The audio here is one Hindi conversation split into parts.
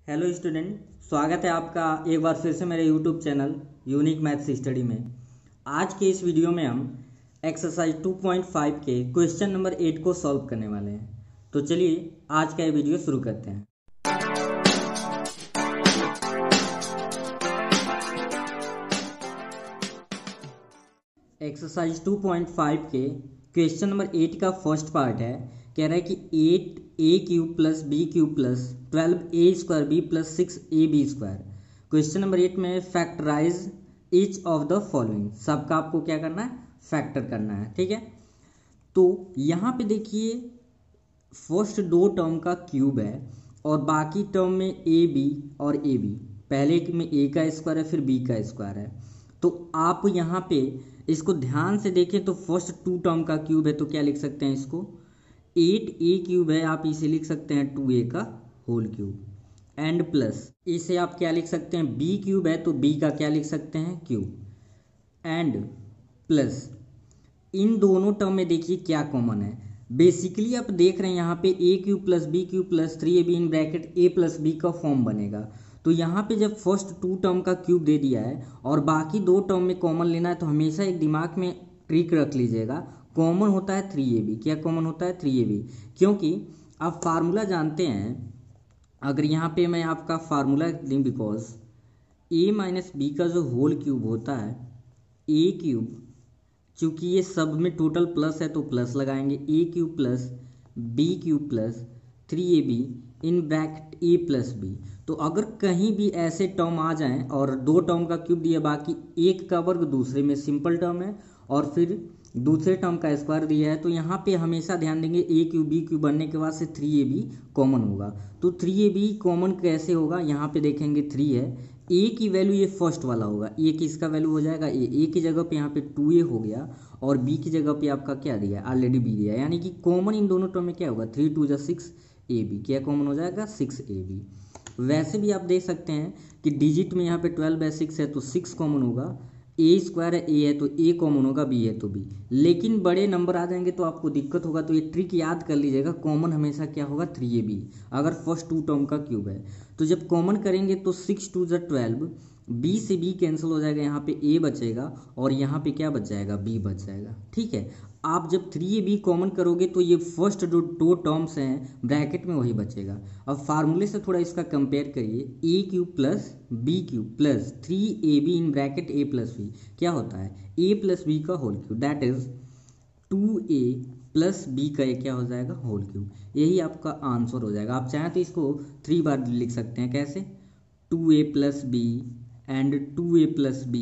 हेलो स्टूडेंट, स्वागत है आपका एक बार फिर से मेरे YouTube channel unique maths study में। आज के इस वीडियो में हम एक्सरसाइज 2.5 के क्वेश्चन नंबर 8 को सॉल्व करने वाले हैं। तो चलिए आज का ये वीडियो शुरू करते हैं। एक्सरसाइज 2.5 के क्वेश्चन नंबर 8 का फर्स्ट पार्ट है। कह रहा है कि 8a³ plus b³ plus 12a² b plus 6ab²। Question number 8 में factorise each of the following, सबका आपको क्या करना है, फैक्टर करना है। ठीक है, तो यहाँ पे देखिए फर्स्ट दो टर्म का क्यूब है और बाकी टर्म में ए बी और ए बी, पहले में ए का स्क्वायर है फिर बी का स्क्वायर है। तो आप यहाँ पे इसको ध्यान से देखें तो फर्स्ट टू टर्म का क्यूब है तो क्या लिख सकते हैं इसको, 8a³ है, आप इसे लिख सकते हैं 2a का होल क्यूब, एंड प्लस इसे आप क्या लिख सकते हैं, b³ है तो b का क्या लिख सकते हैं, क्यूब, एंड प्लस इन दोनों टर्म में देखिए क्या कॉमन है। बेसिकली आप देख रहे हैं यहाँ पे a³ plus b³ plus 3ab in bracket a plus b का फॉर्म बनेगा। तो यहाँ पे जब फर्स्ट टू टर्म का क्यूब दे दिया है और बाकी दो टर्म में कॉमन लेना है तो हमेशा एक दिमाग में ट्रिक रख लीजिएगा, कॉमन होता है 3ab। क्या कॉमन होता है, 3ab, क्योंकि आप फार्मूला जानते हैं। अगर यहाँ पे मैं आपका फार्मूला दूँ, बिकॉज a माइनस बी का जो होल क्यूब होता है a³, चूँकि ये सब में टोटल प्लस है तो प्लस लगाएंगे, a³ plus b³ plus 3ab in bracket a plus b। तो अगर कहीं भी ऐसे टर्म आ जाएं और दो टर्म का क्यूब दिया, बाकी एक का वर्ग दूसरे में सिंपल टर्म है और फिर दूसरे टर्म का स्क्वायर दिया है, तो यहाँ पे हमेशा ध्यान देंगे a³ b³ बनने के बाद से 3ab कॉमन होगा। तो 3ab कॉमन कैसे होगा, यहाँ पे देखेंगे 3 है, a की वैल्यू ये फर्स्ट वाला होगा, a किसका वैल्यू हो जाएगा, a की जगह पे यहाँ पे 2a हो गया और b की जगह पे आपका क्या दिया है, ऑलरेडी b दिया है, यानी कि कॉमन इन दोनों टर्म में क्या होगा, 3 2 6ab, क्या कॉमन हो जाएगा, 6ab। वैसे भी आप देख सकते हैं कि डिजिट में यहाँ पे 12/6 है तो 6 कॉमन होगा, a² है, a है तो a कॉमन होगा, b है तो b। लेकिन बड़े नंबर आ जाएंगे तो आपको दिक्कत होगा, तो ये ट्रिक याद कर लीजिएगा, कॉमन हमेशा क्या होगा, 3ab अगर फर्स्ट टू टर्म का क्यूब है। तो जब कॉमन करेंगे तो 6 2 12, b से b कैंसिल हो जाएगा, यहाँ पे a बचेगा और यहाँ पे क्या बच जाएगा, b बच जाएगा। ठीक है, आप जब 3ab कॉमन करोगे तो ये फर्स्ट जो दो टर्म्स हैं ब्रैकेट में वही बचेगा। अब फार्मूले से थोड़ा इसका कंपेयर करिए, a³ plus b³ plus 3ab in bracket a plus b क्या होता है, a प्लस b का whole cube, that is 2a plus b का क्या हो जाएगा, होल क्यूब। यही आपका आंसर हो जाएगा। आप चाहें तो इसको 3 बार लिख सकते हैं, कैसे, 2a plus b and 2a plus b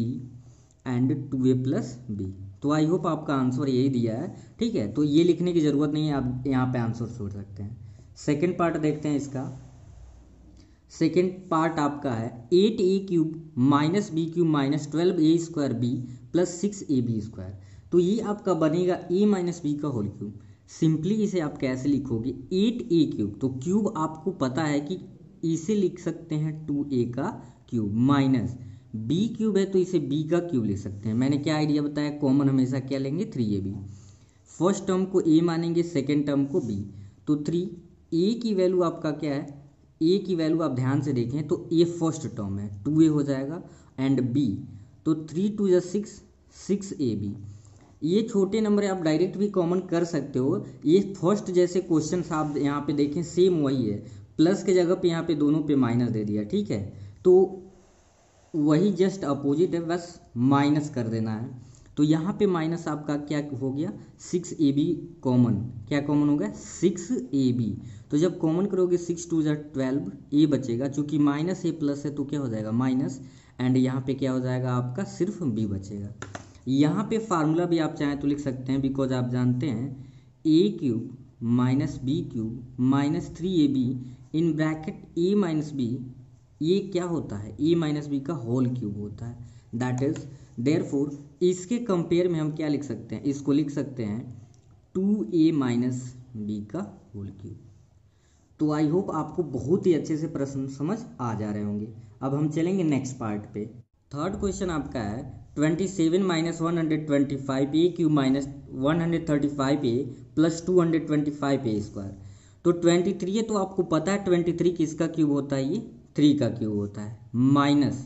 and 2a plus b। तो आई होप आपका आंसर यही दिया है। ठीक है, तो ये लिखने की ज़रूरत नहीं है, आप यहाँ पे आंसर छोड़ सकते हैं। सेकंड पार्ट देखते हैं इसका। सेकंड पार्ट आपका है 8a³ minus b³ minus 12a² b plus 6ab²। तो ये आपका बनेगा a माइनस बी का होल क्यूब। सिंपली इसे आप कैसे लिखोगे, 8a³, तो क्यूब आपको पता है कि इसे लिख सकते हैं 2a का क्यूब, माइनस b³ है तो इसे b का क्यूब लिख सकते हैं। मैंने क्या आइडिया बताया, कॉमन हमेशा क्या लेंगे, 3ab। फर्स्ट टर्म को a मानेंगे, सेकेंड टर्म को b। तो 3a की वैल्यू आपका क्या है, a की वैल्यू आप ध्यान से देखें तो a फर्स्ट टर्म है, 2a हो जाएगा, एंड b तो 3 2 6 6ab। ये छोटे नंबर आप डायरेक्ट भी कॉमन कर सकते हो। ये फर्स्ट जैसे क्वेश्चन आप यहाँ पे देखें सेम वही है, प्लस के जगह पे यहाँ पे दोनों पे माइनस दे दिया। ठीक है, तो वही जस्ट अपोजिट है, बस माइनस कर देना है। तो यहाँ पे माइनस आपका क्या हो गया, 6ab कॉमन, क्या कॉमन हो गया, 6ab। तो जब कॉमन करोगे 6 2 12, a बचेगा, चूंकि माइनस a प्लस है तो क्या हो जाएगा, माइनस, एंड यहाँ पे क्या हो जाएगा आपका, सिर्फ b बचेगा। यहाँ पे फार्मूला भी आप चाहें तो लिख सकते हैं, बिकॉज आप जानते हैं a³ minus b³ minus 3ab in bracket a minus b, ये क्या होता है, a माइनस बी का होल क्यूब होता है। दैट इज देयरफॉर इसके कंपेयर में हम क्या लिख सकते हैं, इसको लिख सकते हैं 2a माइनस बी का होल क्यूब। तो आई होप आपको बहुत ही अच्छे से प्रश्न समझ आ जा रहे होंगे। अब हम चलेंगे नेक्स्ट पार्ट पे। थर्ड क्वेश्चन आपका है 27 minus 125a³ minus 135a plus 225a²। तो 23 है तो आपको पता है 23 किसका क्यूब होता है, ये 3 का क्यूब होता है, माइनस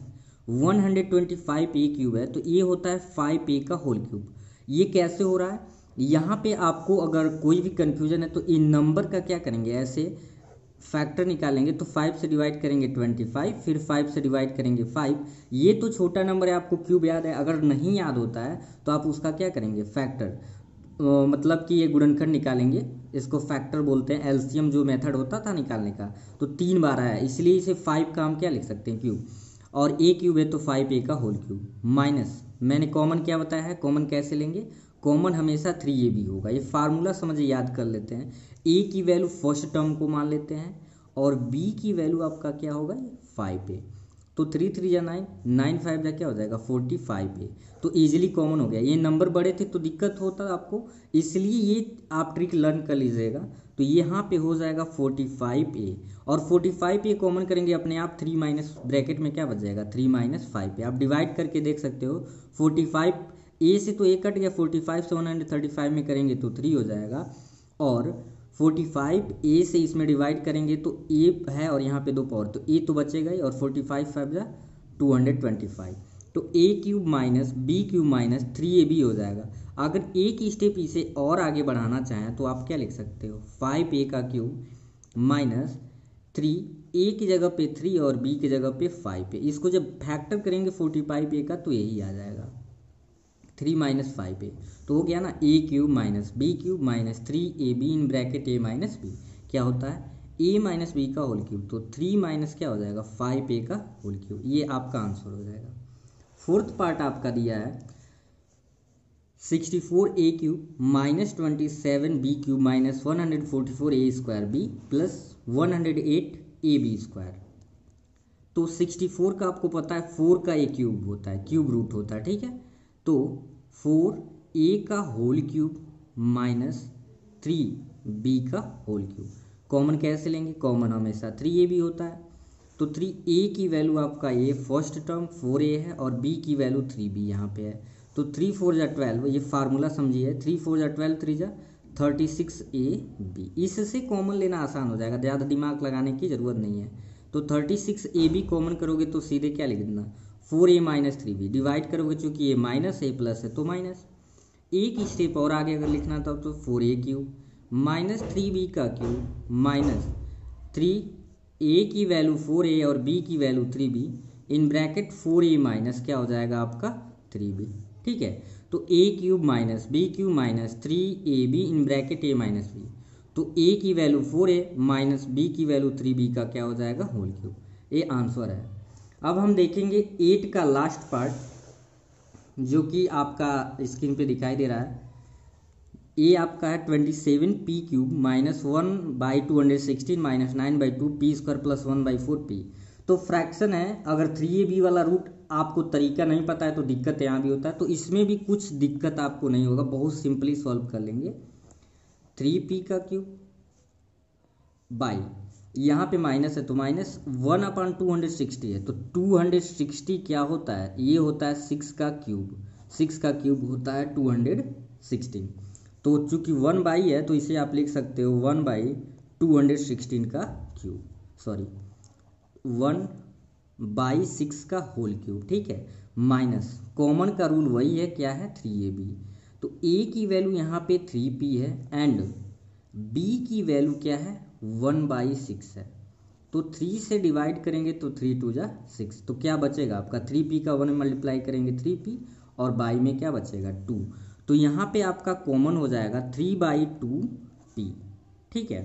125 ए क्यूब है तो ये होता है 5 ए का होल क्यूब। ये कैसे हो रहा है, यहाँ पे आपको अगर कोई भी कन्फ्यूजन है तो इन नंबर का क्या करेंगे, ऐसे फैक्टर निकालेंगे तो 5 से डिवाइड करेंगे 25, फिर 5 से डिवाइड करेंगे 5। ये तो छोटा नंबर है, आपको क्यूब याद है, अगर नहीं याद होता है तो आप उसका क्या करेंगे, फैक्टर, मतलब कि ये गुणनखंड निकालेंगे, इसको फैक्टर बोलते हैं। एलसीएम जो मेथड होता था निकालने का, तो 3 बार आया, इसलिए इसे 5 का हम क्या लिख सकते हैं, क्यूब, और ए क्यूब है तो 5 ए का होल क्यूब, माइनस मैंने कॉमन क्या बताया है, कॉमन कैसे लेंगे, कॉमन हमेशा 3 ए भी होगा। ये फार्मूला समझे, याद कर लेते हैं। ए की वैल्यू फर्स्ट टर्म को मान लेते हैं और बी की वैल्यू आपका क्या होगा, 5 ए, तो 3 3 जा 9, 9 5 जा क्या हो जाएगा 45 ए, तो इजीली कॉमन हो गया। ये नंबर बड़े थे तो दिक्कत होता आपको, इसलिए ये आप ट्रिक लर्न कर लीजिएगा। तो यहाँ पे हो जाएगा 45 ए, और 45 ए कॉमन करेंगे अपने आप, 3 माइनस ब्रैकेट में क्या बच जाएगा 3 माइनस 5 ए, आप डिवाइड करके देख सकते हो। 45 ए से तो ए कट गया, 45 से 135 में करेंगे तो 3 हो जाएगा, और 45 ए से इसमें डिवाइड करेंगे तो ए है और यहाँ पे 2 पावर, तो ए तो बचेगा ही, और 45 5 जा 225, तो a cube minus b cube minus 3ab हो जाएगा। अगर एक स्टेप इसे और आगे बढ़ाना चाहें तो आप क्या लिख सकते हो, 5a का क्यूब माइनस 3, ए की जगह पे 3 और बी की जगह पे 5a, इसको जब फैक्टर करेंगे 45a का तो यही आ जाएगा 3 माइनस 5a, तो हो गया ना a cube minus b cube minus 3ab in bracket a minus b, क्या होता है ए माइनस बी का होल क्यूब, तो 3 माइनस क्या हो जाएगा 5a का होल क्यूब, ये आपका आंसर हो जाएगा। फोर्थ पार्ट आपका दिया है 64a cube minus 27b cube minus 144a square B plus 108ab square. तो 64 का आपको पता है 4 का ए क्यूब होता है, क्यूब रूट होता है, ठीक है। तो 4a का होल क्यूब माइनस 3b का होल क्यूब, कॉमन कैसे लेंगे, कॉमन हमेशा 3a भी होता है, तो 3a की वैल्यू आपका ए फर्स्ट टर्म 4a है और b की वैल्यू 3b यहाँ पे है, तो 3 4 जा 12, ये फार्मूला समझिए, 3 4 जा 12, 3 जा 36ab, इससे कॉमन लेना आसान हो जाएगा, ज़्यादा दिमाग लगाने की ज़रूरत नहीं है। तो 36ab कॉमन करोगे तो सीधे क्या लिख देना 4a माइनस 3b, डिवाइड करोगे चूँकि ये माइनस ए प्लस है तो माइनस, एक स्टेप और आगे अगर लिखना था तो 4a क्यूब माइनस 3b का क्यूब माइनस 3a की वैल्यू 4a और b की value 3b in bracket 4a minus क्या हो जाएगा आपका 3b, ठीक है। तो a cube minus b cube minus 3ab in bracket a minus b, तो a की वैल्यू 4a माइनस b की वैल्यू 3b का क्या हो जाएगा होल क्यूब, ये आंसर है। अब हम देखेंगे 8 का लास्ट पार्ट जो कि आपका स्क्रीन पे दिखाई दे रहा है, ये आपका है 27p cube minus 1/216 minus 9/2 p square plus 1/4p। तो फ्रैक्शन है, अगर 3ab वाला रूट आपको तरीका नहीं पता है तो दिक्कत यहाँ भी होता है, तो इसमें भी कुछ दिक्कत आपको नहीं होगा, बहुत सिंपली सॉल्व कर लेंगे। 3p का क्यूब बाई यहाँ पे माइनस है तो माइनस 1/260 है, तो 260 क्या होता है, ये होता है 6 का क्यूब, 6 का क्यूब होता है 216, तो चूंकि 1 है तो इसे आप लिख सकते हो 1/216 का क्यूब, सॉरी 1/6 का होल क्यूब, ठीक है, माइनस कॉमन का रूल वही है, क्या है 3ab, तो a की वैल्यू यहाँ पे 3p है एंड b की वैल्यू क्या है 1/6 है, तो 3 से डिवाइड करेंगे तो 3 2 जा 6, तो क्या बचेगा आपका 3p का 1 मल्टीप्लाई करेंगे 3p और बाई में क्या बचेगा 2, तो यहाँ पे आपका कॉमन हो जाएगा 3/2p, ठीक है।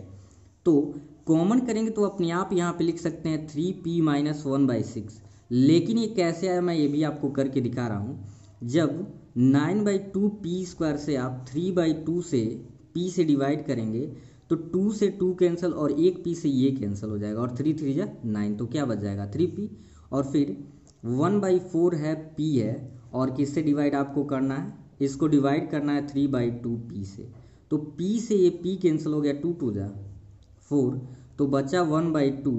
तो कॉमन करेंगे तो अपने आप यहाँ पे लिख सकते हैं 3p माइनस 1/6, लेकिन ये कैसे आया मैं ये भी आपको करके दिखा रहा हूँ। जब 9/2p स्क्वायर से आप 3/2 से p से डिवाइड करेंगे तो 2 से 2 कैंसिल और एक p से ये कैंसिल हो जाएगा और 3 3 जा 9, तो क्या बच जाएगा 3p, और फिर 1/4 है p है और किससे डिवाइड आपको करना है, इसको डिवाइड करना है 3/2p से, तो p से ये p कैंसिल हो गया, 2 2 जा 4, तो बचा 1/2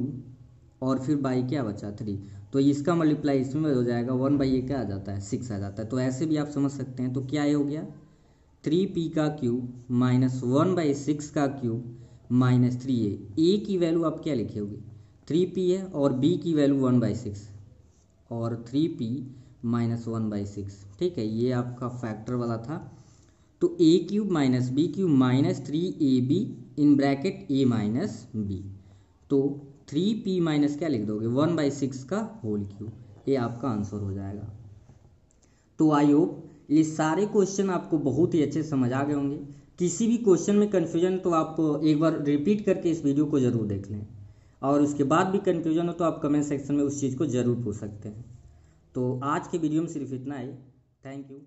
और फिर बाई क्या बचा 3, तो इसका मल्टीप्लाई इसमें हो जाएगा 1/ये क्या आ जाता है 6 आ जाता है, तो ऐसे भी आप समझ सकते हैं। तो क्या ये हो गया 3p का क्यूब माइनस 1/6 का क्यूब माइनस 3a, a की वैल्यू आप क्या लिखे होगे 3p है और b की वैल्यू 1/6 और 3p माइनस 1/6। ठीक है, ये आपका फैक्टर वाला था। तो a³ minus b³ minus 3ab in bracket a minus b। तो 3p माइनस क्या लिख दोगे 1/6 का होल क्यूब, ये आपका आंसर हो जाएगा। तो आई होप ये सारे क्वेश्चन आपको बहुत ही अच्छे समझ आ गए होंगे। किसी भी क्वेश्चन में कन्फ्यूजन तो आप एक बार रिपीट करके इस वीडियो को ज़रूर देख लें, और उसके बाद भी कन्फ्यूजन हो तो आप कमेंट सेक्शन में उस चीज़ को ज़रूर पूछ सकते हैं। तो आज के वीडियो में सिर्फ इतना ही। Thank you.